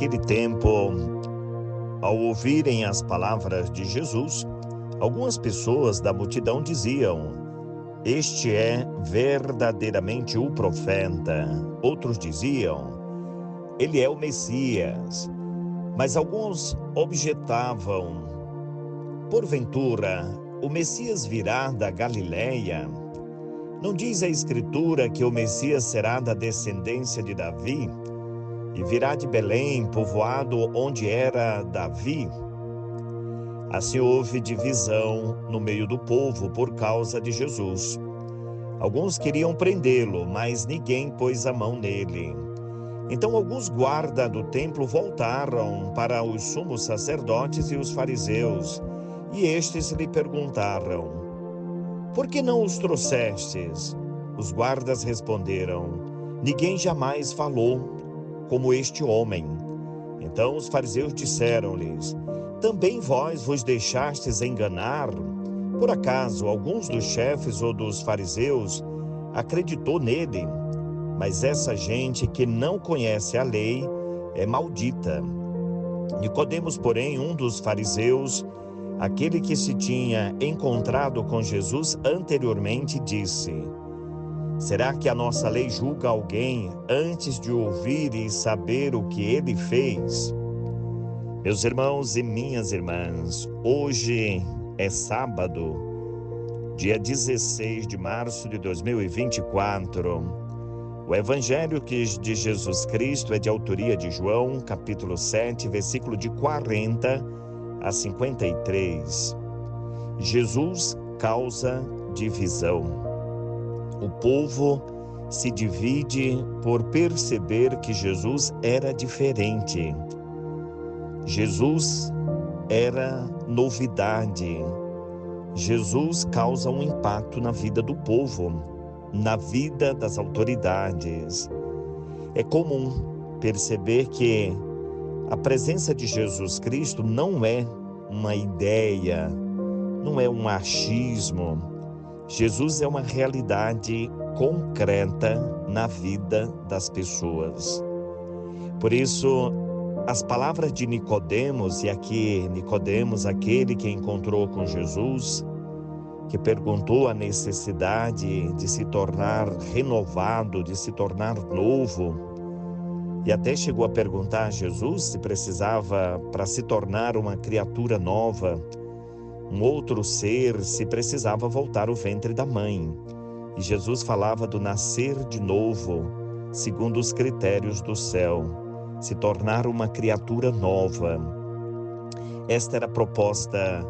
Naquele tempo, ao ouvirem as palavras de Jesus, algumas pessoas da multidão diziam: "Este é verdadeiramente o profeta." Outros diziam: "Ele é o Messias." Mas alguns objetavam: "Porventura, o Messias virá da Galileia? Não diz a Escritura que o Messias será da descendência de Davi e virá de Belém, povoado onde era Davi?" Assim houve divisão no meio do povo por causa de Jesus. Alguns queriam prendê-lo, mas ninguém pôs a mão nele. Então alguns guardas do templo voltaram para os sumos sacerdotes e os fariseus, e estes lhe perguntaram: "Por que não os trouxestes?" Os guardas responderam: "Ninguém jamais falou como este homem." Então os fariseus disseram-lhes: "Também vós vos deixastes enganar? Por acaso alguns dos chefes ou dos fariseus acreditou nele? Mas essa gente que não conhece a lei é maldita." Nicodemos, porém, um dos fariseus, aquele que se tinha encontrado com Jesus anteriormente, disse: "Será que a nossa lei julga alguém antes de ouvir e saber o que ele fez?" Meus irmãos e minhas irmãs, hoje é sábado, dia 16 de março de 2024. O Evangelho de Jesus Cristo é de autoria de João, capítulo 7, versículo de 40 a 53. Jesus causa divisão. O povo se divide por perceber que Jesus era diferente. Jesus era novidade. Jesus causa um impacto na vida do povo, na vida das autoridades. É comum perceber que a presença de Jesus Cristo não é uma ideia, não é um achismo. Jesus é uma realidade concreta na vida das pessoas. Por isso, as palavras de Nicodemos, e aqui Nicodemos, aquele que encontrou com Jesus, que perguntou a necessidade de se tornar renovado, de se tornar novo, e até chegou a perguntar a Jesus se precisava, para se tornar uma criatura nova, um outro ser, se precisava voltar ao ventre da mãe. E Jesus falava do nascer de novo, segundo os critérios do céu, se tornar uma criatura nova. Esta era a proposta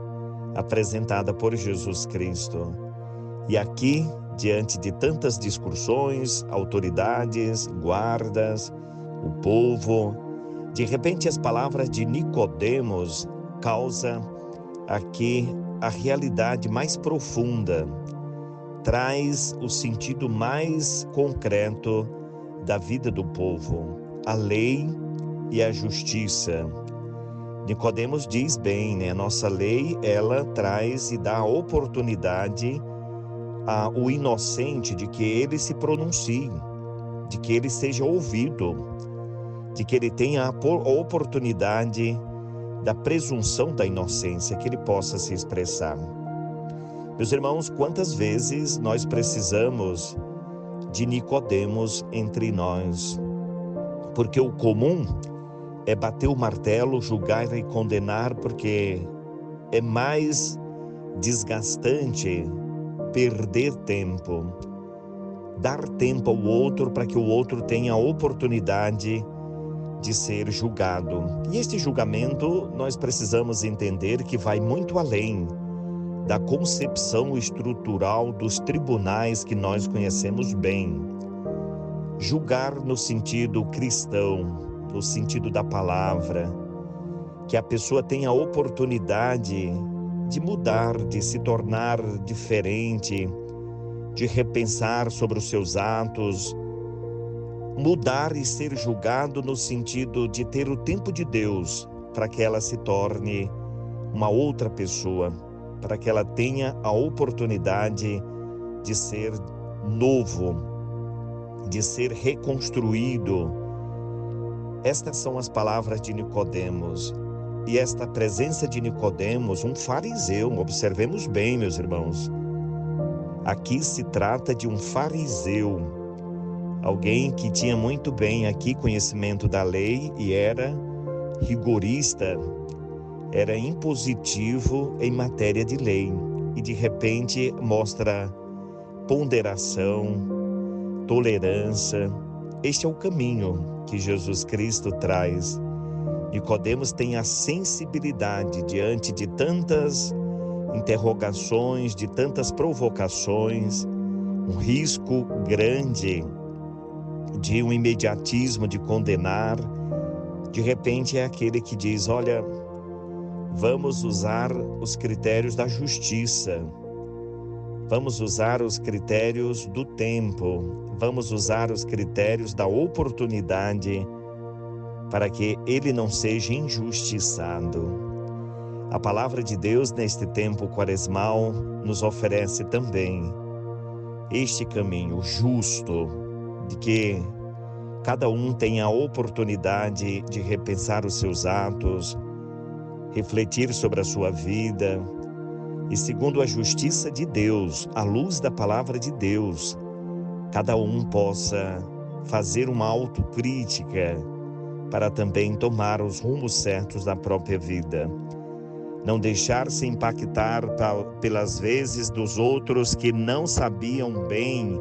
apresentada por Jesus Cristo. E aqui, diante de tantas discussões, autoridades, guardas, o povo, de repente as palavras de Nicodemos causam aqui a realidade mais profunda, traz o sentido mais concreto da vida do povo, a lei e a justiça. Nicodemos diz bem, né? A nossa lei, ela traz e dá a oportunidade ao inocente de que ele se pronuncie, de que ele seja ouvido, de que ele tenha a oportunidade da presunção da inocência, que ele possa se expressar. Meus irmãos, quantas vezes nós precisamos de Nicodemos entre nós? Porque o comum é bater o martelo, julgar e condenar, porque é mais desgastante perder tempo, dar tempo ao outro para que o outro tenha a oportunidade de ser julgado. E este julgamento nós precisamos entender que vai muito além da concepção estrutural dos tribunais que nós conhecemos bem. Julgar no sentido cristão, no sentido da palavra, que a pessoa tenha a oportunidade de mudar, de se tornar diferente, de repensar sobre os seus atos, mudar e ser julgado no sentido de ter o tempo de Deus para que ela se torne uma outra pessoa, para que ela tenha a oportunidade de ser novo, de ser reconstruído, Estas são as palavras de Nicodemos. E esta presença de Nicodemos, um fariseu, observemos bem, meus irmãos. Aqui se trata de um fariseu, alguém que tinha muito bem aqui conhecimento da lei e era rigorista, era impositivo em matéria de lei. E de repente mostra ponderação, tolerância. Este é o caminho que Jesus Cristo traz. Nicodemos tem a sensibilidade diante de tantas interrogações, de tantas provocações, um risco grande de um imediatismo de condenar. De repente é aquele que diz: olha, vamos usar os critérios da justiça, vamos usar os critérios do tempo, vamos usar os critérios da oportunidade para que ele não seja injustiçado. A palavra de Deus neste tempo quaresmal nos oferece também este caminho justo, de que cada um tenha a oportunidade de repensar os seus atos, refletir sobre a sua vida e, segundo a justiça de Deus, à luz da palavra de Deus, cada um possa fazer uma autocrítica para também tomar os rumos certos da própria vida. Não deixar-se impactar pelas vezes dos outros que não sabiam bem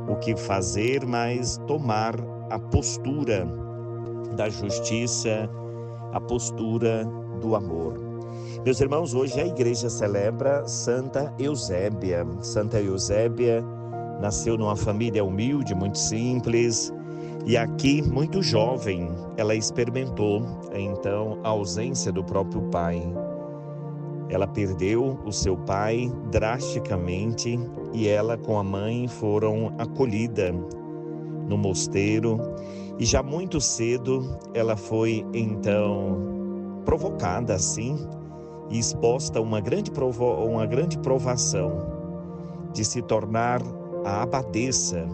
o que fazer, mas tomar a postura da justiça, a postura do amor. Meus irmãos, hoje a igreja celebra Santa Eusébia. Santa Eusébia nasceu numa família humilde, muito simples, e aqui, muito jovem, ela experimentou, então, a ausência do próprio pai. Ela perdeu o seu pai drasticamente e ela com a mãe foram acolhidas no mosteiro. E já muito cedo ela foi, então, provocada assim e exposta a uma grande provação de se tornar a abadesa,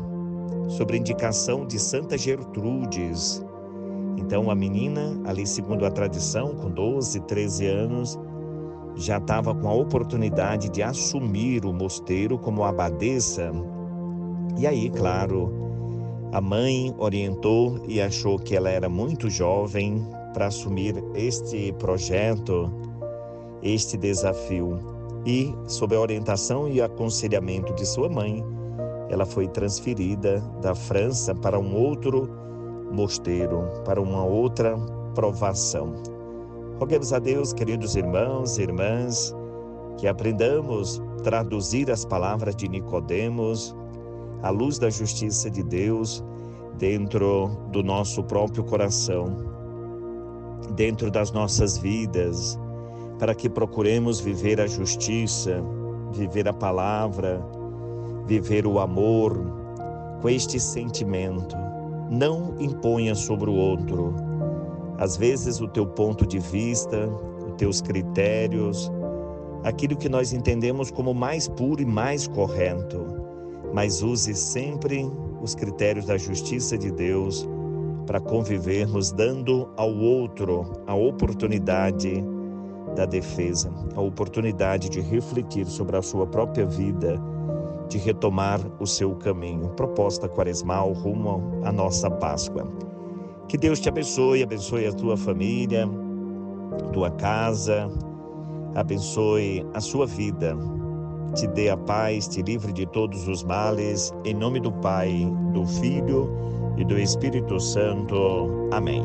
sobre indicação de Santa Gertrudes. Então a menina, ali segundo a tradição, com 12, 13 anos, já estava com a oportunidade de assumir o mosteiro como abadesa. E aí, claro, a mãe orientou e achou que ela era muito jovem para assumir este projeto, este desafio. E, sob a orientação e aconselhamento de sua mãe, ela foi transferida da França para um outro mosteiro, para uma outra provação. Roguemos a Deus, queridos irmãos e irmãs, que aprendamos a traduzir as palavras de Nicodemos à luz da justiça de Deus dentro do nosso próprio coração, dentro das nossas vidas, para que procuremos viver a justiça, viver a palavra, viver o amor com este sentimento. Não imponha sobre o outro. Às vezes o teu ponto de vista, os teus critérios, aquilo que nós entendemos como mais puro e mais correto, mas use sempre os critérios da justiça de Deus para convivermos, dando ao outro a oportunidade da defesa, a oportunidade de refletir sobre a sua própria vida, de retomar o seu caminho. Proposta quaresmal rumo à nossa Páscoa. Que Deus te abençoe a tua família, tua casa, abençoe a sua vida, te dê a paz, te livre de todos os males, em nome do Pai, do Filho e do Espírito Santo. Amém.